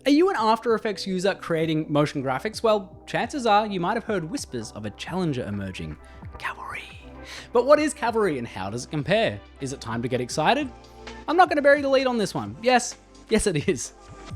Are you an After Effects user creating motion graphics? Well, chances are you might have heard whispers of a challenger emerging, Cavalry. But what is Cavalry and how does it compare? Is it time to get excited? I'm not going to bury the lead on this one. Yes it is.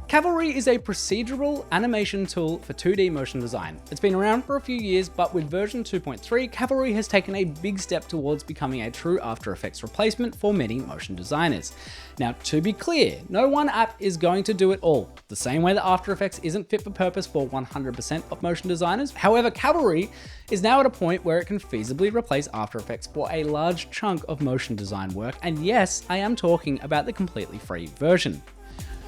Cavalry is a procedural animation tool for 2D motion design. It's been around for a few years, but with version 2.3, Cavalry has taken a big step towards becoming a true After Effects replacement for many motion designers. Now, to be clear, no one app is going to do it all. The same way that After Effects isn't fit for purpose for 100% of motion designers. However, Cavalry is now at a point where it can feasibly replace After Effects for a large chunk of motion design work. And yes, I am talking about the completely free version.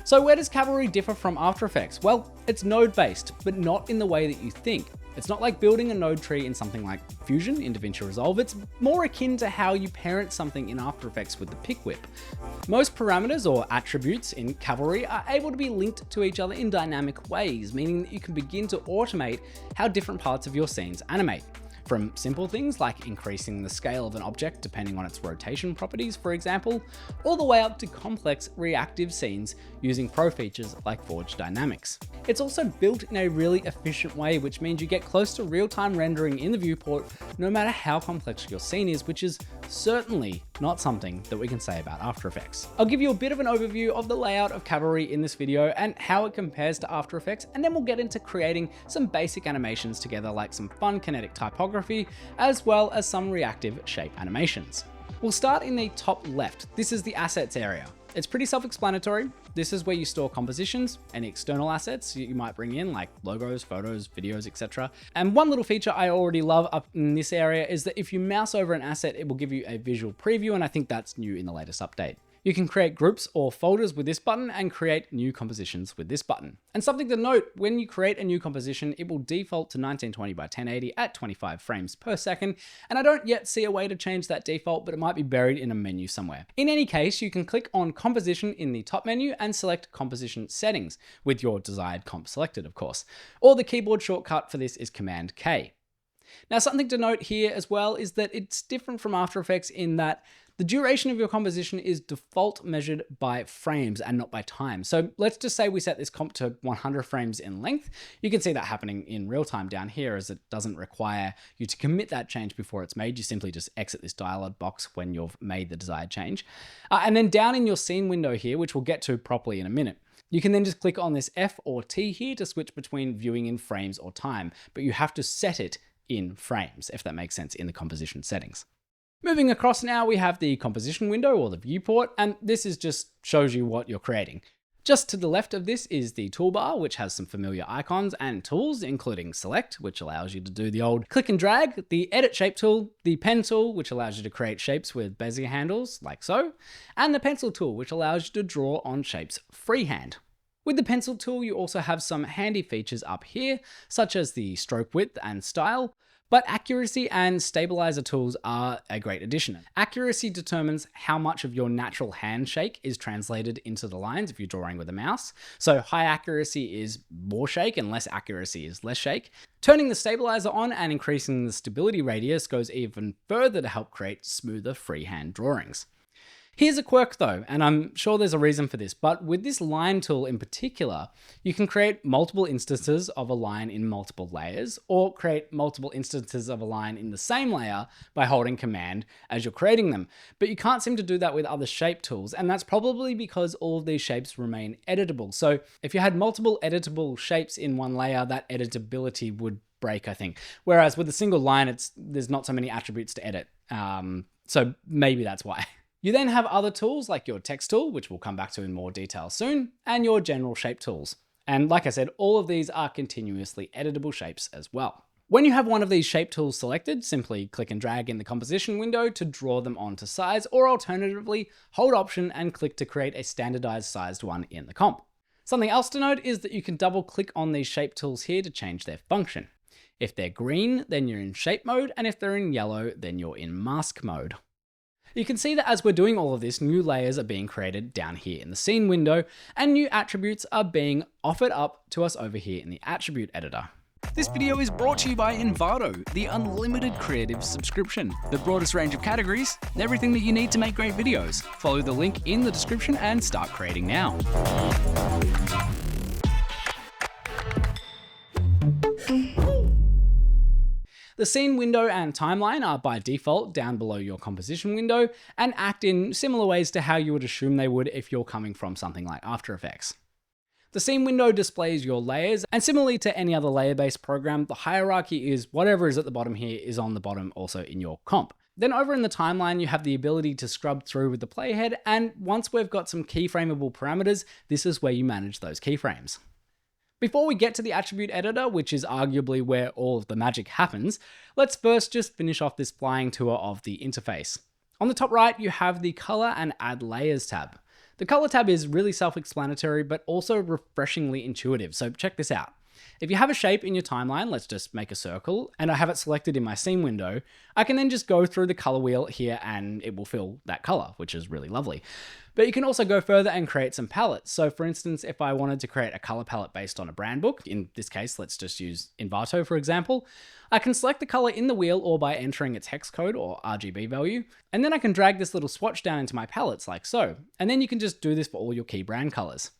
So where does Cavalry differ from After Effects? Well, it's node-based, but not in the way that you think. It's not like building a node tree in something like Fusion in DaVinci Resolve. It's more akin to how you parent something in After Effects with the pick whip. Most parameters or attributes in Cavalry are able to be linked to each other in dynamic ways, meaning that you can begin to automate how different parts of your scenes animate. From simple things like increasing the scale of an object depending on its rotation properties, for example, all the way up to complex reactive scenes using pro features like Forge Dynamics. It's also built in a really efficient way, which means you get close to real-time rendering in the viewport no matter how complex your scene is, which is certainly not something that we can say about After Effects. I'll give you a bit of an overview of the layout of Cavalry in this video and how it compares to After Effects, and then we'll get into creating some basic animations together, like some fun kinetic typography, as well as some reactive shape animations. We'll start in the top left. This is the assets area. It's pretty self-explanatory. This is where you store compositions, any external assets you might bring in, like logos, photos, videos, etc. And one little feature I already love up in this area is that if you mouse over an asset, it will give you a visual preview, and I think that's new in the latest update. You can create groups or folders with this button and create new compositions with this button. And something to note, when you create a new composition, it will default to 1920 by 1080 at 25 frames per second. And I don't yet see a way to change that default, but it might be buried in a menu somewhere. In any case, you can click on composition in the top menu and select composition settings with your desired comp selected, of course. Or the keyboard shortcut for this is Command K. Now, something to note here as well is that it's different from After Effects in that the duration of your composition is default measured by frames and not by time. So let's just say we set this comp to 100 frames in length. You can see that happening in real time down here, as it doesn't require you to commit that change before it's made. You simply just exit this dialog box when you've made the desired change. And then down in your scene window here, which we'll get to properly in a minute, you can then just click on this F or T here to switch between viewing in frames or time, but you have to set it in frames, if that makes sense, in the composition settings. Moving across now, we have the composition window or the viewport, and this is just shows you what you're creating. Just to the left of this is the toolbar, which has some familiar icons and tools, including select, which allows you to do the old click and drag, the edit shape tool, the pen tool, which allows you to create shapes with bezier handles, like so, and the pencil tool, which allows you to draw on shapes freehand. With the pencil tool, you also have some handy features up here, such as the stroke width and style, but accuracy and stabilizer tools are a great addition. Accuracy determines how much of your natural handshake is translated into the lines if you're drawing with a mouse. So high accuracy is more shake and less accuracy is less shake. Turning the stabilizer on and increasing the stability radius goes even further to help create smoother freehand drawings. Here's a quirk though, and I'm sure there's a reason for this, but with this line tool in particular, you can create multiple instances of a line in multiple layers, or create multiple instances of a line in the same layer by holding Command as you're creating them. But you can't seem to do that with other shape tools, and that's probably because all of these shapes remain editable. So if you had multiple editable shapes in one layer, that editability would break, I think. Whereas with a single line, there's not so many attributes to edit. So maybe that's why. You then have other tools like your text tool, which we'll come back to in more detail soon, and your general shape tools. And like I said, all of these are continuously editable shapes as well. When you have one of these shape tools selected, simply click and drag in the composition window to draw them onto size, or alternatively, hold Option and click to create a standardized sized one in the comp. Something else to note is that you can double click on these shape tools here to change their function. If they're green, then you're in shape mode, and if they're in yellow, then you're in mask mode. You can see that as we're doing all of this, new layers are being created down here in the scene window, and new attributes are being offered up to us over here in the attribute editor. This video is brought to you by Envato, the unlimited creative subscription. The broadest range of categories, everything that you need to make great videos. Follow the link in the description and start creating now. The scene window and timeline are by default down below your composition window and act in similar ways to how you would assume they would if you're coming from something like After Effects. The scene window displays your layers, and similarly to any other layer-based program, the hierarchy is whatever is at the bottom here is on the bottom also in your comp. Then over in the timeline, you have the ability to scrub through with the playhead, and once we've got some keyframeable parameters, this is where you manage those keyframes. Before we get to the attribute editor, which is arguably where all of the magic happens, let's first just finish off this flying tour of the interface. On the top right, you have the Color and Add Layers tab. The Color tab is really self-explanatory, but also refreshingly intuitive, so check this out. If you have a shape in your timeline, let's just make a circle, and I have it selected in my scene window, I can then just go through the color wheel here and it will fill that color, which is really lovely. But you can also go further and create some palettes. So for instance, if I wanted to create a color palette based on a brand book, in this case, let's just use Envato for example, I can select the color in the wheel or by entering its hex code or RGB value, and then I can drag this little swatch down into my palettes like so. And then you can just do this for all your key brand colors.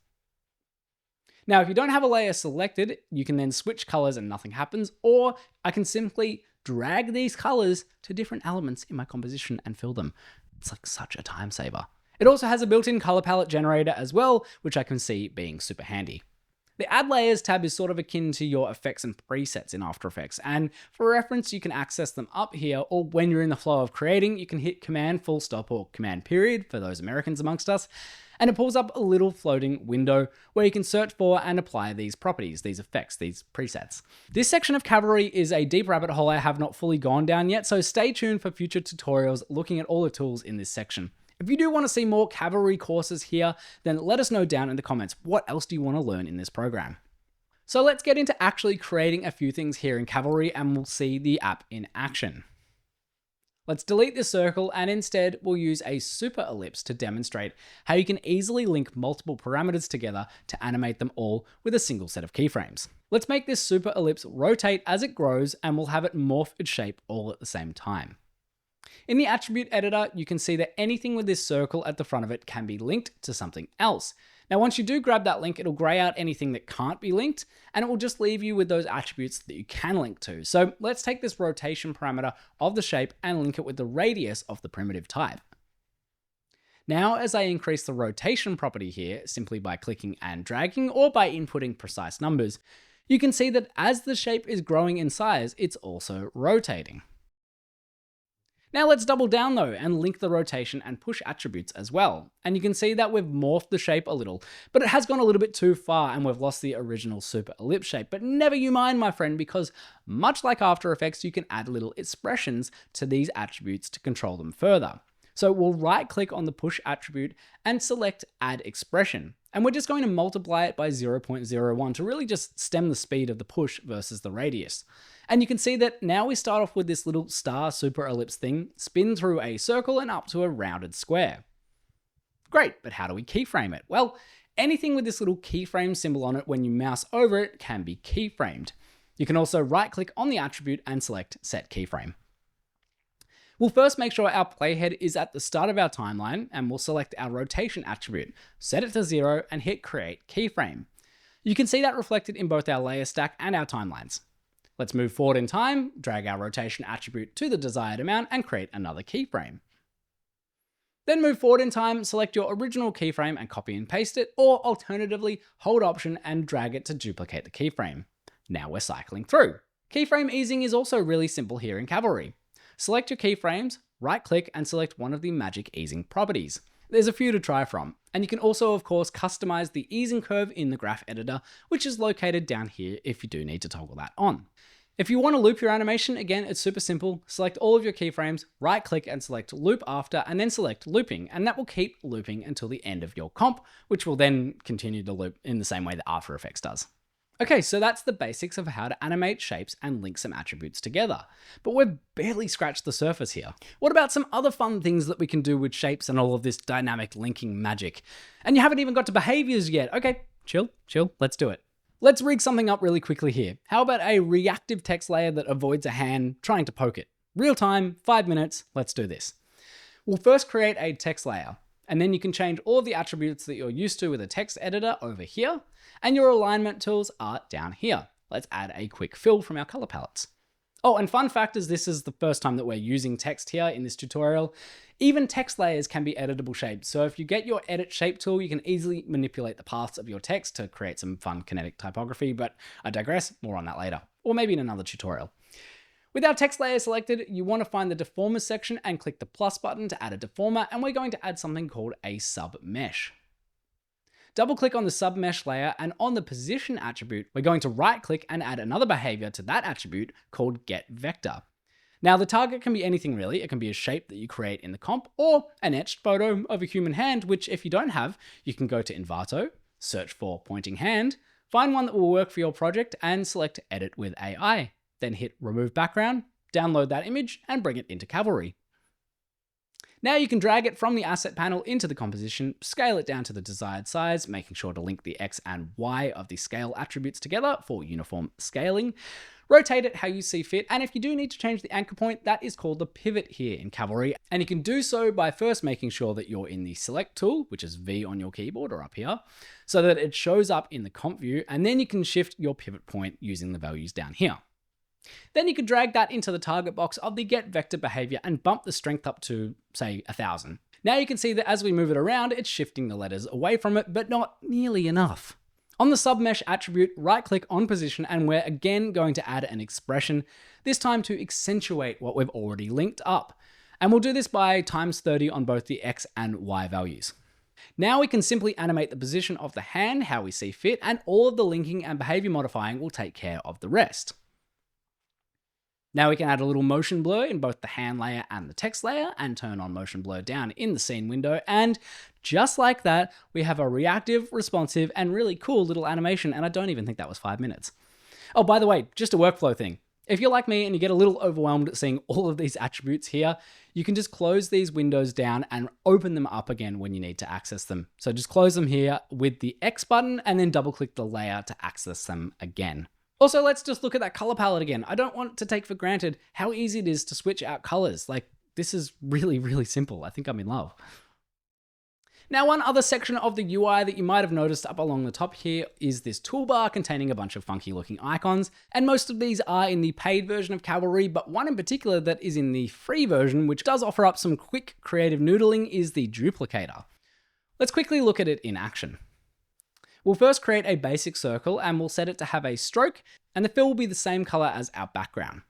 Now, if you don't have a layer selected, you can then switch colors and nothing happens, or I can simply drag these colors to different elements in my composition and fill them. It's like such a time saver. It also has a built-in color palette generator as well, which I can see being super handy. The Add Layers tab is sort of akin to your effects and presets in After Effects, and for reference, you can access them up here, or when you're in the flow of creating, you can hit Command full stop or Command period for those Americans amongst us, and it pulls up a little floating window where you can search for and apply these properties, these effects, these presets. This section of Cavalry is a deep rabbit hole I have not fully gone down yet, so stay tuned for future tutorials looking at all the tools in this section. If you do want to see more Cavalry courses here, then let us know down in the comments. What else do you want to learn in this program? So let's get into actually creating a few things here in Cavalry and we'll see the app in action. Let's delete this circle and instead we'll use a super ellipse to demonstrate how you can easily link multiple parameters together to animate them all with a single set of keyframes. Let's make this super ellipse rotate as it grows and we'll have it morph its shape all at the same time. In the attribute editor, you can see that anything with this circle at the front of it can be linked to something else. Now, once you do grab that link, it'll gray out anything that can't be linked, and it will just leave you with those attributes that you can link to. So let's take this rotation parameter of the shape and link it with the radius of the primitive type. Now, as I increase the rotation property here, simply by clicking and dragging or by inputting precise numbers, you can see that as the shape is growing in size, it's also rotating. Now let's double down though and link the rotation and push attributes as well. And you can see that we've morphed the shape a little, but it has gone a little bit too far and we've lost the original super ellipse shape. But never you mind, my friend, because much like After Effects, you can add little expressions to these attributes to control them further. So we'll right click on the push attribute and select add expression. And we're just going to multiply it by 0.01 to really just stem the speed of the push versus the radius. And you can see that now we start off with this little star super ellipse thing, spin through a circle and up to a rounded square. Great, but how do we keyframe it? Well, anything with this little keyframe symbol on it when you mouse over it can be keyframed. You can also right click on the attribute and select set keyframe. We'll first make sure our playhead is at the start of our timeline and we'll select our rotation attribute, set it to 0 and hit create keyframe. You can see that reflected in both our layer stack and our timelines. Let's move forward in time, drag our rotation attribute to the desired amount and create another keyframe. Then move forward in time, select your original keyframe and copy and paste it, or alternatively, hold Option and drag it to duplicate the keyframe. Now we're cycling through. Keyframe easing is also really simple here in Cavalry. Select your keyframes, right click and select one of the magic easing properties. There's a few to try from, and you can also of course customize the easing curve in the graph editor, which is located down here if you do need to toggle that on. If you want to loop your animation, again, it's super simple. Select all of your keyframes, right click and select loop after, and then select looping, and that will keep looping until the end of your comp, which will then continue to loop in the same way that After Effects does. Okay, so that's the basics of how to animate shapes and link some attributes together. But we've barely scratched the surface here. What about some other fun things that we can do with shapes and all of this dynamic linking magic? And you haven't even got to behaviors yet. Okay, chill, let's do it. Let's rig something up really quickly here. How about a reactive text layer that avoids a hand trying to poke it? Real time, 5 minutes, let's do this. We'll first create a text layer, and then you can change all of the attributes that you're used to with a text editor over here, and your alignment tools are down here. Let's add a quick fill from our color palettes. Oh, and fun fact is this is the first time that we're using text here in this tutorial. Even text layers can be editable shapes. So if you get your edit shape tool, you can easily manipulate the paths of your text to create some fun kinetic typography, but I digress, more on that later, or maybe in another tutorial. With our text layer selected, you want to find the deformer section and click the plus button to add a deformer, and we're going to add something called a submesh. Double click on the submesh layer, and on the position attribute, we're going to right click and add another behavior to that attribute called getVector. Now the target can be anything really. It can be a shape that you create in the comp or an etched photo of a human hand, which if you don't have, you can go to Envato, search for pointing hand, find one that will work for your project and select edit with AI. Then hit remove background, download that image and bring it into Cavalry. Now you can drag it from the asset panel into the composition, scale it down to the desired size, making sure to link the X and Y of the scale attributes together for uniform scaling. Rotate it how you see fit, and if you do need to change the anchor point, that is called the pivot here in Cavalry, and you can do so by first making sure that you're in the select tool, which is V on your keyboard or up here, so that it shows up in the comp view, and then you can shift your pivot point using the values down here. Then you can drag that into the target box of the getVector behavior and bump the strength up to, say, 1000. Now you can see that as we move it around, it's shifting the letters away from it, but not nearly enough. On the submesh attribute, right-click on position, and we're again going to add an expression, this time to accentuate what we've already linked up. And we'll do this by times 30 on both the X and Y values. Now we can simply animate the position of the hand how we see fit, and all of the linking and behavior modifying will take care of the rest. Now we can add a little motion blur in both the hand layer and the text layer and turn on motion blur down in the scene window. And just like that, we have a reactive, responsive, and really cool little animation. And I don't even think that was 5 minutes. Oh, by the way, just a workflow thing. If you're like me and you get a little overwhelmed at seeing all of these attributes here, you can just close these windows down and open them up again when you need to access them. So just close them here with the X button and then double click the layer to access them again. Also, let's just look at that color palette again. I don't want to take for granted how easy it is to switch out colors. Like, this is really, really simple. I think I'm in love. Now, one other section of the UI that you might have noticed up along the top here is this toolbar containing a bunch of funky looking icons. And most of these are in the paid version of Cavalry, but one in particular that is in the free version, which does offer up some quick creative noodling, is the duplicator. Let's quickly look at it in action. We'll first create a basic circle and we'll set it to have a stroke, and the fill will be the same color as our background.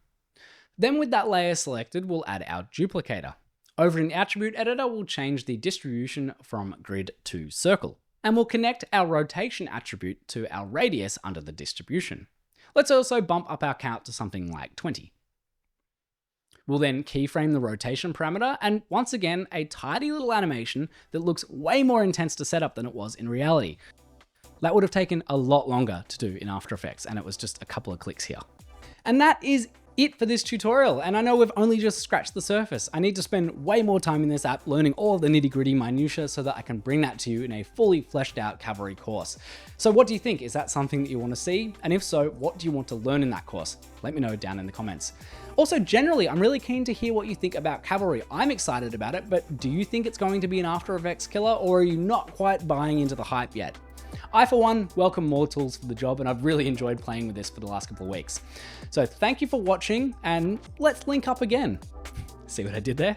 Then with that layer selected, we'll add our duplicator. Over in the attribute editor, we'll change the distribution from grid to circle. And we'll connect our rotation attribute to our radius under the distribution. Let's also bump up our count to something like 20. We'll then keyframe the rotation parameter, and once again, a tidy little animation that looks way more intense to set up than it was in reality. That would have taken a lot longer to do in After Effects, and it was just a couple of clicks here. And that is it for this tutorial, and I know we've only just scratched the surface. I need to spend way more time in this app learning all of the nitty-gritty minutiae so that I can bring that to you in a fully fleshed out Cavalry course. So what do you think? Is that something that you want to see? And if so, what do you want to learn in that course? Let me know down in the comments. Also, generally, I'm really keen to hear what you think about Cavalry. I'm excited about it, but do you think it's going to be an After Effects killer, or are you not quite buying into the hype yet? I, for one, welcome more tools for the job, and I've really enjoyed playing with this for the last couple of weeks. So thank you for watching, and let's link up again. See what I did there?